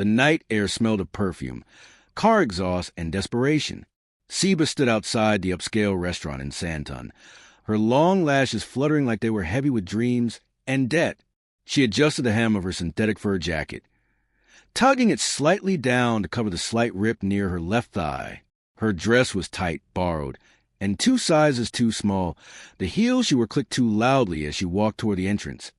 The night air smelled of perfume, car exhaust, and desperation. Seba stood outside the upscale restaurant in Santon, her long lashes fluttering like they were heavy with dreams and debt. She adjusted the hem of her synthetic fur jacket, tugging it slightly down to cover the slight rip near her left thigh. Her dress was tight, borrowed, and 2 sizes too small. The heels she wore clicked too loudly as she walked toward the entrance.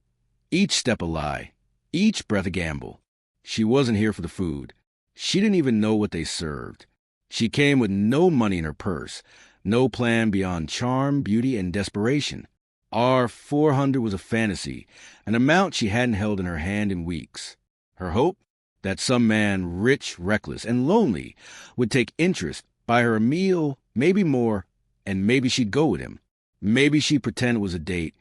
Each step a lie, each breath a gamble. She wasn't here for the food. She didn't even know what they served. She came with no money in her purse, no plan beyond charm, beauty, and desperation. R400 was a fantasy, an amount she hadn't held in her hand in weeks. Her hope? That some man, rich, reckless, and lonely, would take interest, buy her a meal, maybe more, and maybe she'd go with him. Maybe she'd pretend it was a date,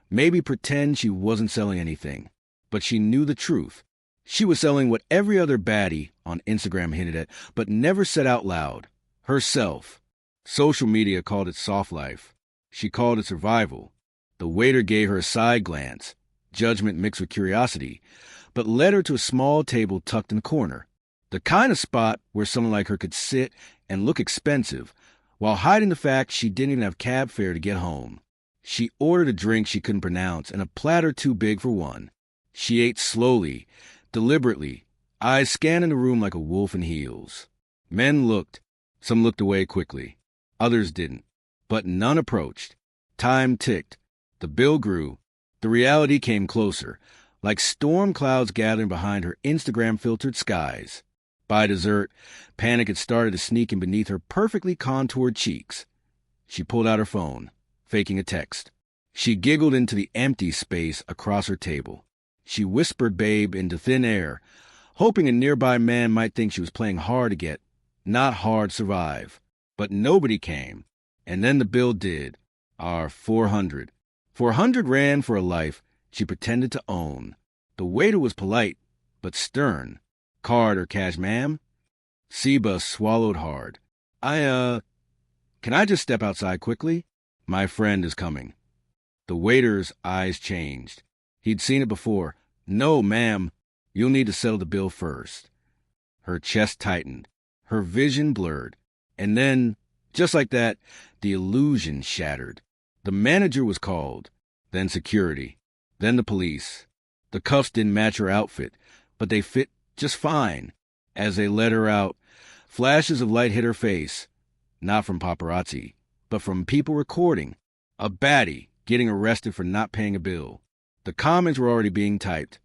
maybe pretend she wasn't selling anything. But she knew the truth. She was selling what every other baddie on Instagram hinted at, but never said out loud. Herself. Social media called it soft life. She called it survival. The waiter gave her a side glance, judgment mixed with curiosity, but led her to a small table tucked in the corner. The kind of spot where someone like her could sit and look expensive, while hiding the fact she didn't even have cab fare to get home. She ordered a drink she couldn't pronounce and a platter too big for one. She ate slowly, deliberately, eyes scanning the room like a wolf in heels. Men looked. Some looked away quickly. Others didn't. But none approached. Time ticked. The bill grew. The reality came closer, like storm clouds gathering behind her Instagram-filtered skies. By dessert, panic had started to sneak in beneath her perfectly contoured cheeks. She pulled out her phone, faking a text. She giggled into the empty space across her table. She whispered babe into thin air, hoping a nearby man might think she was playing hard to get, not hard survive. But nobody came. And then the bill did. R400. 400 ran for a life she pretended to own. The waiter was polite, but stern. Card or cash, ma'am? Seba swallowed hard. Can I just step outside quickly? My friend is coming. The waiter's eyes changed. He'd seen it before. No, ma'am. You'll need to settle the bill first. Her chest tightened. Her vision blurred. And then, just like that, the illusion shattered. The manager was called. Then security. Then the police. The cuffs didn't match her outfit, but they fit just fine. As they led her out, flashes of light hit her face. Not from paparazzi, but from people recording. A baddie getting arrested for not paying a bill. The comments were already being typed.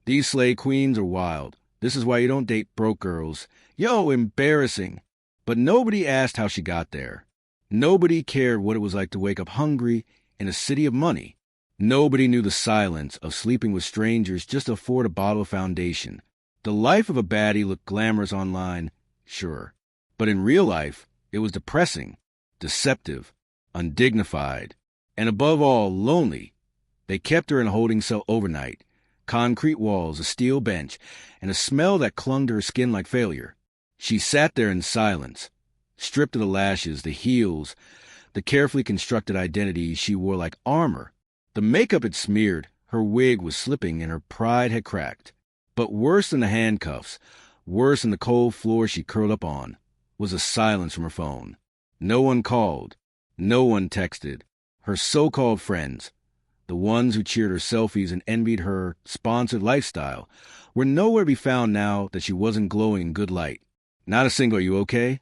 These slay queens are wild. This is why you don't date broke girls. Yo, embarrassing. But nobody asked how she got there. Nobody cared what it was like to wake up hungry in a city of money. Nobody knew the silence of sleeping with strangers just to afford a bottle of foundation. The life of a baddie looked glamorous online, sure. But in real life, it was depressing, deceptive, undignified, and above all, lonely. They kept her in a holding cell overnight. Concrete walls, a steel bench, and a smell that clung to her skin like failure. She sat there in silence, stripped of the lashes, the heels, the carefully constructed identity she wore like armor. The makeup had smeared, her wig was slipping, and her pride had cracked. But worse than the handcuffs, worse than the cold floor she curled up on, was a silence from her phone. No one called. No one texted. Her so-called friends, the ones who cheered her selfies and envied her sponsored lifestyle, were nowhere to be found now that she wasn't glowing in good light. Not a single "Are you okay?"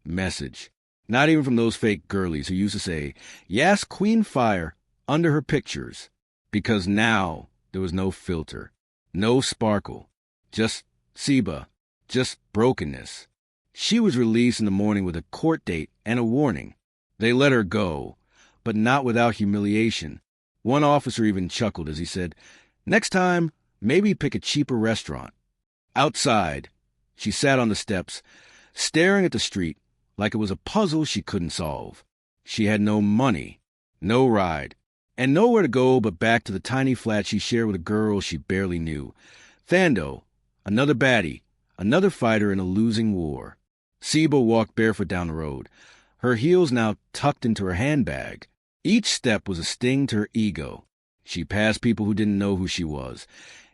message. Not even from those fake girlies who used to say, "Yes, Queen Fire," under her pictures. Because now there was no filter, no sparkle, just Seba, just brokenness. She was released in the morning with a court date and a warning. They let her go, but not without humiliation. One officer even chuckled as he said, "Next time, maybe pick a cheaper restaurant." Outside, she sat on the steps, staring at the street like it was a puzzle she couldn't solve. She had no money, no ride, and nowhere to go but back to the tiny flat she shared with a girl she barely knew. Thando, another baddie, another fighter in a losing war. Seba walked barefoot down the road, her heels now tucked into her handbag. Each step was a sting to her ego. She passed people who didn't know who she was,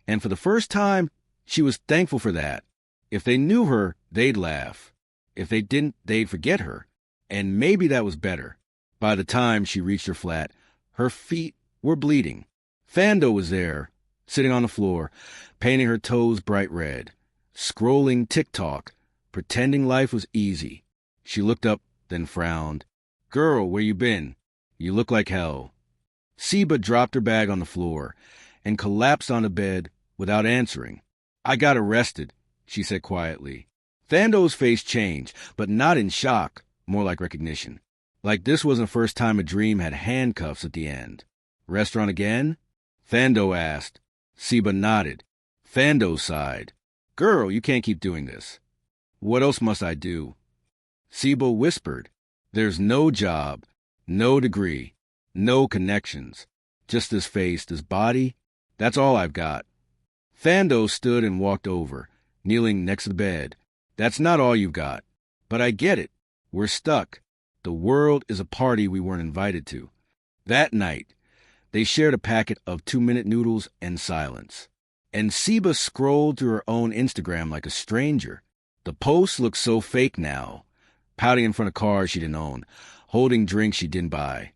and for the first time, she was thankful for that. If they knew her, they'd laugh. If they didn't, they'd forget her. And maybe that was better. By the time she reached her flat, her feet were bleeding. Thando was there, sitting on the floor, painting her toes bright red, scrolling TikTok, pretending life was easy. She looked up, then frowned. "Girl, where you been? You look like hell." Seba dropped her bag on the floor and collapsed on the bed without answering. "I got arrested," she said quietly. Thando's face changed, but not in shock, more like recognition. Like this wasn't the first time a dream had handcuffs at the end. "Restaurant again?" Thando asked. Seba nodded. Thando sighed. "Girl, you can't keep doing this." "What else must I do?" Seba whispered. "There's no job, no degree, no connections. Just this face, this body. That's all I've got." Thando stood and walked over, kneeling next to the bed. "That's not all you've got. But I get it. We're stuck. The world is a party we weren't invited to." That night, they shared a packet of 2-minute noodles and silence. And Seba scrolled through her own Instagram like a stranger. The posts looked so fake now, pouting in front of cars she didn't own, holding drinks she didn't buy.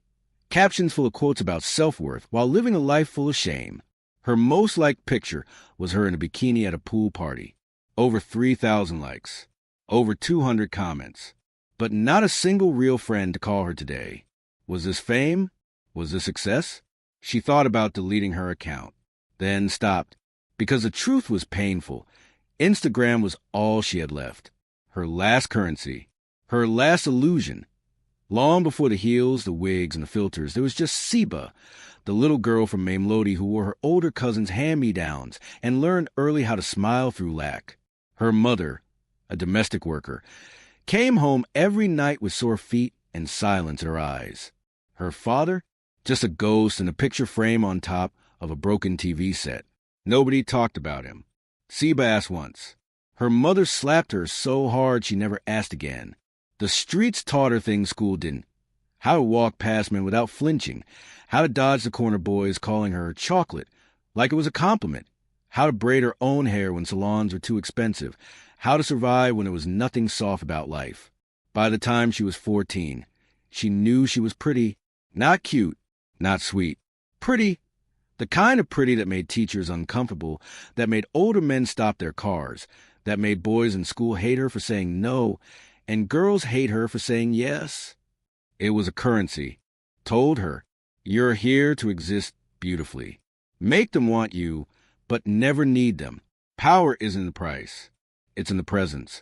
Captions full of quotes about self-worth while living a life full of shame. Her most liked picture was her in a bikini at a pool party. Over 3,000 likes. Over 200 comments. But not a single real friend to call her today. Was this fame? Was this success? She thought about deleting her account, then stopped, because the truth was painful. Instagram was all she had left. Her last currency. Her last illusion. Long before the heels, the wigs, and the filters, there was just Seba, the little girl from Mamelodi who wore her older cousin's hand-me-downs and learned early how to smile through lack. Her mother, a domestic worker, came home every night with sore feet and silence in her eyes. Her father, just a ghost in a picture frame on top of a broken TV set. Nobody talked about him. Seba asked once. Her mother slapped her so hard she never asked again. The streets taught her things school didn't. How to walk past men without flinching. How to dodge the corner boys calling her chocolate, like it was a compliment. How to braid her own hair when salons were too expensive. How to survive when there was nothing soft about life. By the time she was 14, she knew she was pretty. Not cute, not sweet. Pretty. The kind of pretty that made teachers uncomfortable, that made older men stop their cars, that made boys in school hate her for saying no, and girls hate her for saying yes. It was a currency. Told her, you're here to exist beautifully. Make them want you, but never need them. Power isn't in the price. It's in the presence.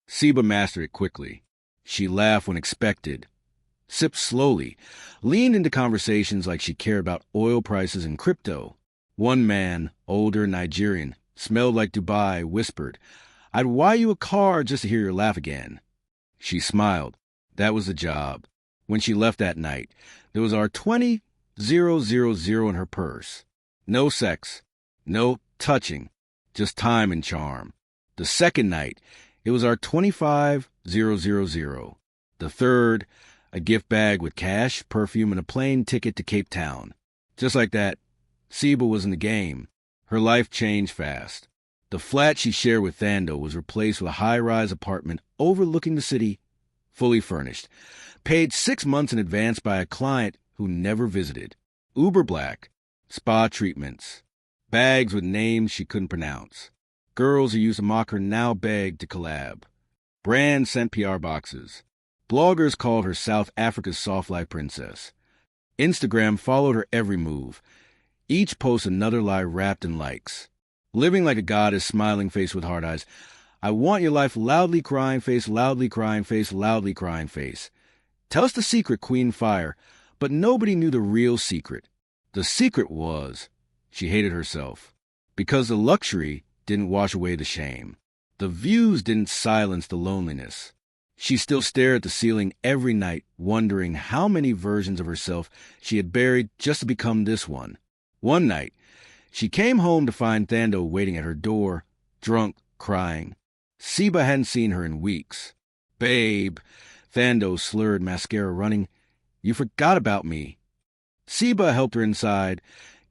Seba mastered it quickly. She laughed when expected, sipped slowly, leaned into conversations like she cared about oil prices and crypto. One man, older Nigerian, smelled like Dubai, whispered, I'd buy you a car just to hear your laugh again. She smiled. That was the job. When she left that night, there was our 20,000 in her purse. No sex, no touching, just time and charm. The second night, it was our 25,000. The third, a gift bag with cash, perfume, and a plane ticket to Cape Town. Just like that, Seba was in the game. Her life changed fast. The flat she shared with Thando was replaced with a high-rise apartment overlooking the city, fully furnished, paid 6 months in advance by a client who never visited. Uber black, spa treatments, bags with names she couldn't pronounce. Girls who used to mock her now begged to collab. Brands sent PR boxes. Bloggers called her South Africa's soft life princess. Instagram followed her every move. Each post another lie wrapped in likes. Living like a goddess, smiling face with hard eyes. I want your life, loudly crying face, loudly crying face, loudly crying face. Tell us the secret, Queen Fire. But nobody knew the real secret. The secret was she hated herself. Because the luxury didn't wash away the shame. The views didn't silence the loneliness. She still stared at the ceiling every night, wondering how many versions of herself she had buried just to become this one. One night, she came home to find Thando waiting at her door, drunk, crying. Seba hadn't seen her in weeks. Babe, Thando slurred, mascara running. You forgot about me. Seba helped her inside,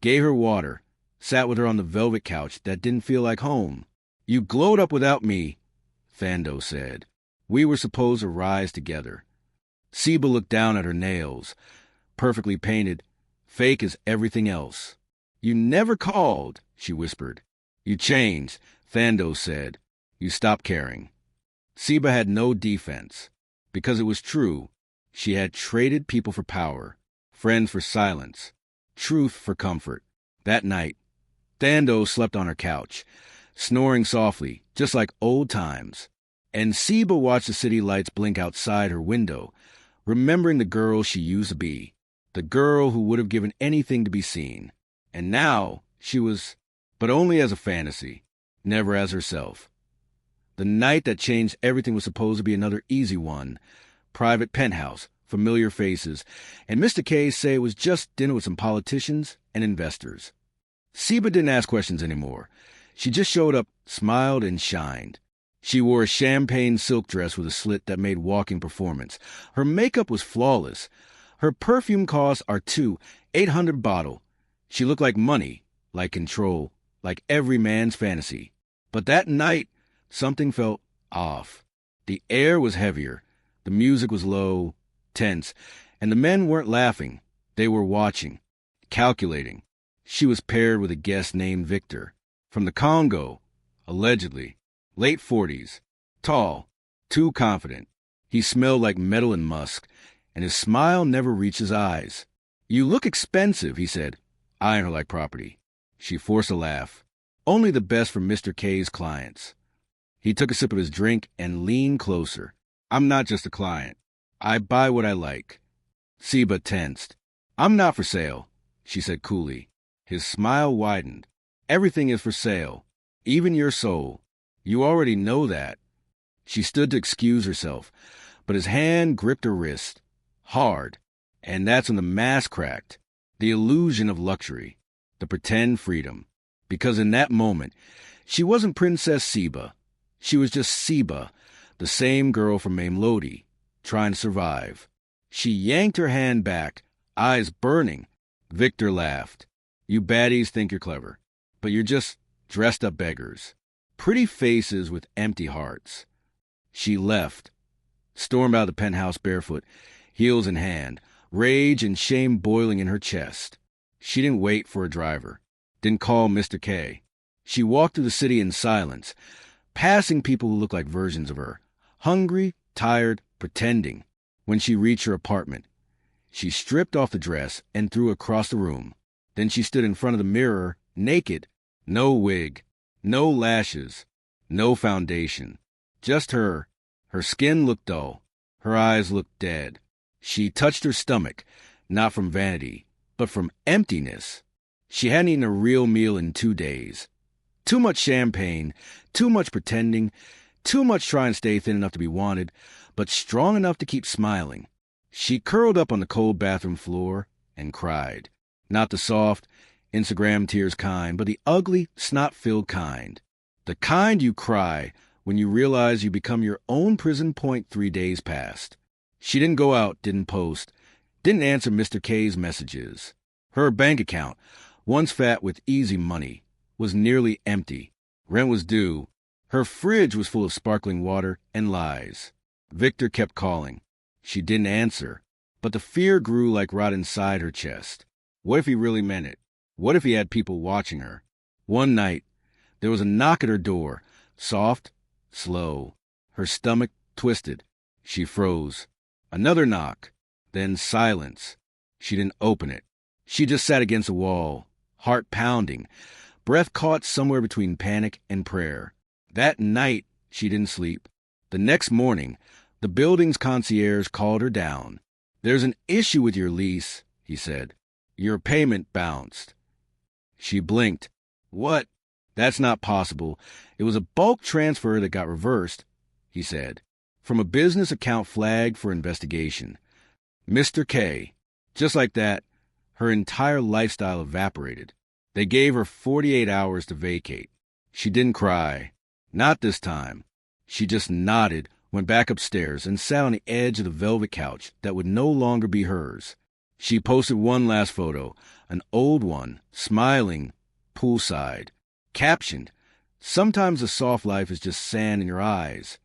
gave her water, sat with her on the velvet couch that didn't feel like home. You glowed up without me, Thando said. We were supposed to rise together. Seba looked down at her nails, perfectly painted, fake as everything else. You never called, she whispered. You changed, Thando said. You stopped caring. Seba had no defense. Because it was true. She had traded people for power, friends for silence, truth for comfort. That night, Thando slept on her couch, snoring softly, just like old times. And Seba watched the city lights blink outside her window, remembering the girl she used to be, the girl who would have given anything to be seen. And now she was, but only as a fantasy, never as herself. The night that changed everything was supposed to be another easy one. Private penthouse, familiar faces, and Mr. K say it was just dinner with some politicians and investors. Seba didn't ask questions anymore. She just showed up, smiled, and shined. She wore a champagne silk dress with a slit that made walking performance. Her makeup was flawless. Her perfume cost R2, $800 bottle. She looked like money, like control, like every man's fantasy. But that night, something felt off. The air was heavier. The music was low, tense, and the men weren't laughing. They were watching, calculating. She was paired with a guest named Victor, from the Congo, allegedly, late 40s, tall, too confident. He smelled like metal and musk, and his smile never reached his eyes. You look expensive, he said, eyeing her like property. She forced a laugh. Only the best for Mr. K's clients. He took a sip of his drink and leaned closer. I'm not just a client. I buy what I like. Seba tensed. I'm not for sale, she said coolly. His smile widened. Everything is for sale, even your soul. You already know that. She stood to excuse herself, but his hand gripped her wrist, hard, and that's when the mask cracked. The illusion of luxury, the pretend freedom. Because in that moment, she wasn't Princess Seba. She was just Seba, the same girl from Lodi, trying to survive. She yanked her hand back, eyes burning. Victor laughed. You baddies think you're clever, but you're just dressed-up beggars. Pretty faces with empty hearts. She left, stormed out of the penthouse barefoot, heels in hand, rage and shame boiling in her chest. She didn't wait for a driver, didn't call Mr. K. She walked through the city in silence, passing people who looked like versions of her, hungry, tired, pretending. When she reached her apartment, she stripped off the dress and threw it across the room. Then she stood in front of the mirror, naked. No wig, no lashes, no foundation. Just her. Her skin looked dull. Her eyes looked dead. She touched her stomach, not from vanity, but from emptiness. She hadn't eaten a real meal in 2 days. Too much champagne, too much pretending, too much trying to stay thin enough to be wanted, but strong enough to keep smiling. She curled up on the cold bathroom floor and cried. Not the soft, Instagram tears kind, but the ugly, snot-filled kind. The kind you cry when you realize you become your own prison point 3 days past. She didn't go out, didn't post, didn't answer Mr. K's messages. Her bank account, once fat with easy money, was nearly empty. Rent was due. Her fridge was full of sparkling water and lies. Victor kept calling. She didn't answer, but the fear grew like rot inside her chest. What if he really meant it? What if he had people watching her? One night, there was a knock at her door, soft, slow. Her stomach twisted. She froze. Another knock, then silence. She didn't open it. She just sat against the wall, heart pounding, breath caught somewhere between panic and prayer. That night, she didn't sleep. The next morning, the building's concierge called her down. There's an issue with your lease, he said. Your payment bounced. She blinked. What? That's not possible. It was a bulk transfer that got reversed, he said, from a business account flagged for investigation. Mr. K. Just like that, her entire lifestyle evaporated. They gave her 48 hours to vacate. She didn't cry. Not this time. She just nodded, went back upstairs, and sat on the edge of the velvet couch that would no longer be hers. She posted one last photo, an old one, smiling, poolside. Captioned, sometimes the soft life is just sand in your eyes.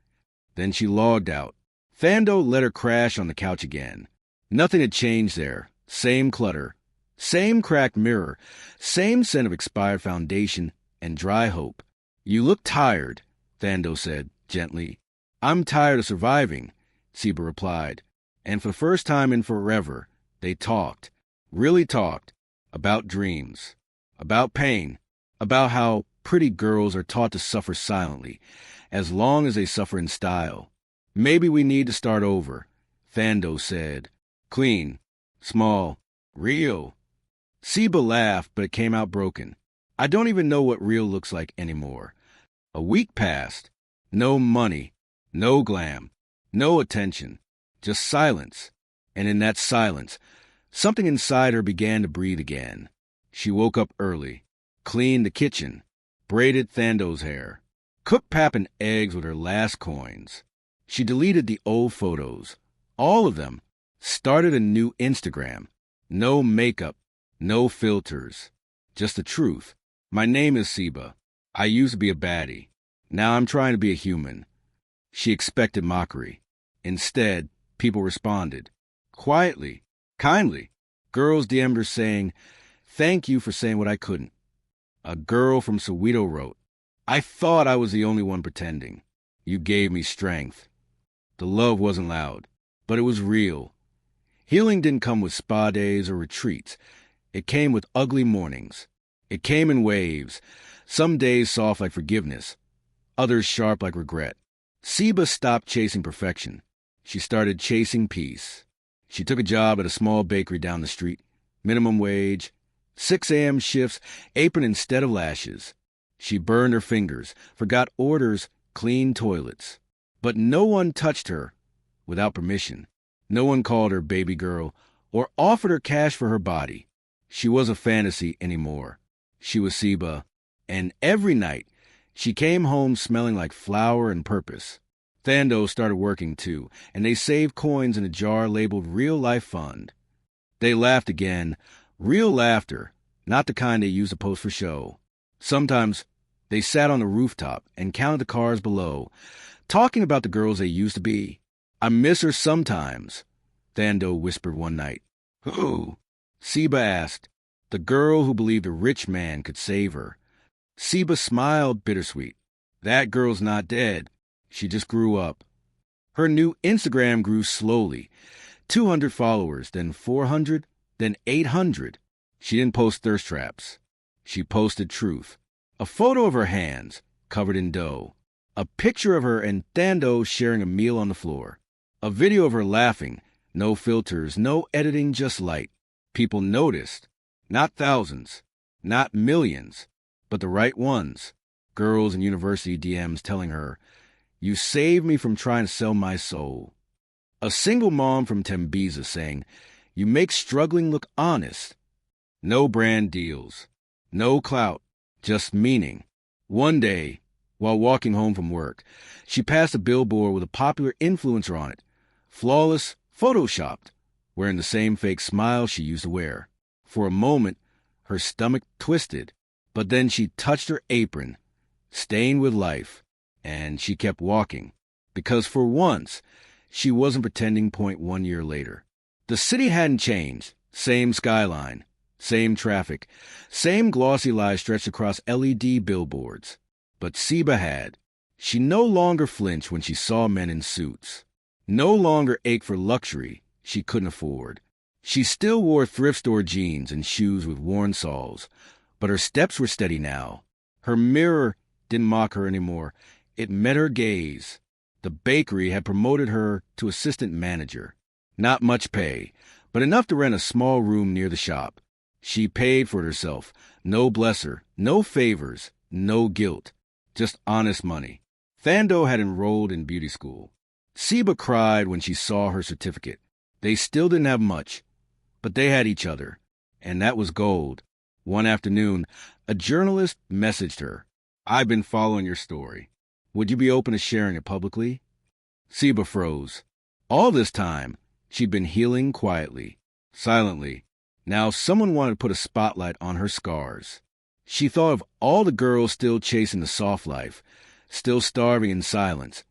Then she logged out. Thando let her crash on the couch again. Nothing had changed there. Same clutter. Same cracked mirror. Same scent of expired foundation and dry hope. "You look tired," Thando said, gently. "I'm tired of surviving," Seba replied. And for the first time in forever, they talked, really talked, about dreams, about pain, about how pretty girls are taught to suffer silently, as long as they suffer in style. "Maybe we need to start over," Thando said. "Clean, small, real." Seba laughed, but it came out broken. "I don't even know what real looks like anymore." A week passed. No money, no glam, no attention, just silence. And in that silence, something inside her began to breathe again. She woke up early, cleaned the kitchen, braided Thando's hair, cooked pap and eggs with her last coins. She deleted the old photos, all of them, started a new Instagram. No makeup, no filters, just the truth. "My name is Seba. I used to be a baddie. Now I'm trying to be a human." She expected mockery. Instead, people responded. Quietly, kindly. Girls DM'd her saying, "Thank you for saying what I couldn't." A girl from Soweto wrote, "I thought I was the only one pretending. You gave me strength." The love wasn't loud, but it was real. Healing didn't come with spa days or retreats. It came with ugly mornings. It came in waves, some days soft like forgiveness, others sharp like regret. Seba stopped chasing perfection. She started chasing peace. She took a job at a small bakery down the street, minimum wage, 6 a.m. shifts, apron instead of lashes. She burned her fingers, forgot orders, cleaned toilets. But no one touched her without permission. No one called her baby girl or offered her cash for her body. She wasn't a fantasy anymore. She was Seba, and every night she came home smelling like flour and purpose. Thando started working too, and they saved coins in a jar labeled Real Life Fund. They laughed again, real laughter, not the kind they used to post for show. Sometimes they sat on the rooftop and counted the cars below, talking about the girls they used to be. "I miss her sometimes," Thando whispered one night. "Who?" Seba asked. "The girl who believed a rich man could save her." Seba smiled bittersweet. "That girl's not dead. She just grew up." Her new Instagram grew slowly. 200 followers, then 400, then 800. She didn't post thirst traps. She posted truth. A photo of her hands, covered in dough. A picture of her and Thando sharing a meal on the floor. A video of her laughing. No filters, no editing, just light. People noticed. Not thousands. Not millions. But the right ones. Girls in university DMs telling her, "You saved me from trying to sell my soul." A single mom from Tembiza saying, "You make struggling look honest." No brand deals. No clout. Just meaning. One day, while walking home from work, she passed a billboard with a popular influencer on it. Flawless, photoshopped, wearing the same fake smile she used to wear. For a moment, her stomach twisted, but then she touched her apron, stained with life, and she kept walking. Because for once, she wasn't pretending. 1 year later. The city hadn't changed. Same skyline, same traffic, same glossy lies stretched across LED billboards. But Seba had. She no longer flinched when she saw men in suits. No longer ached for luxury she couldn't afford. She still wore thrift store jeans and shoes with worn soles, but her steps were steady now. Her mirror didn't mock her anymore. It met her gaze. The bakery had promoted her to assistant manager. Not much pay, but enough to rent a small room near the shop. She paid for it herself. No blesser, no favors, no guilt. Just honest money. Thando had enrolled in beauty school. Seba cried when she saw her certificate. They still didn't have much, but they had each other, and that was gold. One afternoon, a journalist messaged her, "I've been following your story. Would you be open to sharing it publicly?" Seba froze. All this time, she'd been healing quietly, silently. Now someone wanted to put a spotlight on her scars. She thought of all the girls still chasing the soft life, still starving in silence,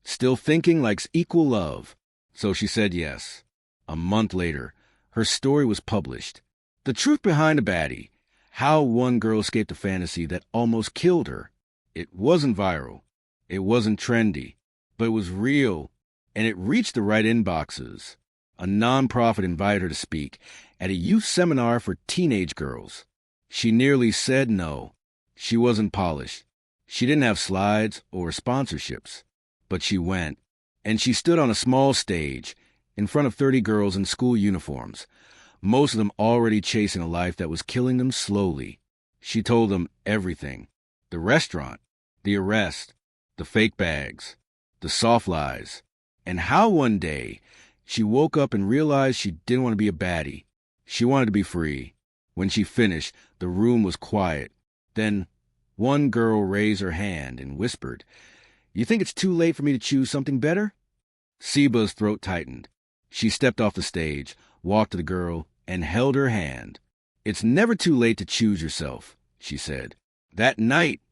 Still thinking likes equal love. So she said yes. A month later, her story was published. The truth behind a baddie. How one girl escaped a fantasy that almost killed her. It wasn't viral. It wasn't trendy. But it was real. And it reached the right inboxes. A nonprofit invited her to speak at a youth seminar for teenage girls. She nearly said no. She wasn't polished. She didn't have slides or sponsorships. But she went. And she stood on a small stage in front of 30 girls in school uniforms, most of them already chasing a life that was killing them slowly. She told them everything. The restaurant, the arrest, the fake bags, the soft lies, and how one day she woke up and realized she didn't want to be a baddie. She wanted to be free. When she finished, the room was quiet. Then one girl raised her hand and whispered, "You think it's too late for me to choose something better?" Seba's throat tightened. She stepped off the stage, walked to the girl, and held her hand. "It's never too late to choose yourself," she said. That night,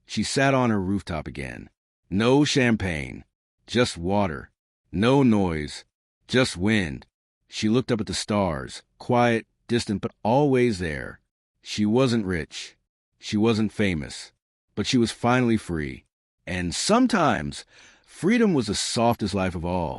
she sat on her rooftop again. No champagne, just water. No noise, just wind. She looked up at the stars, quiet, distant, but always there. She wasn't rich. She wasn't famous. But she was finally free. And sometimes, freedom was the softest life of all.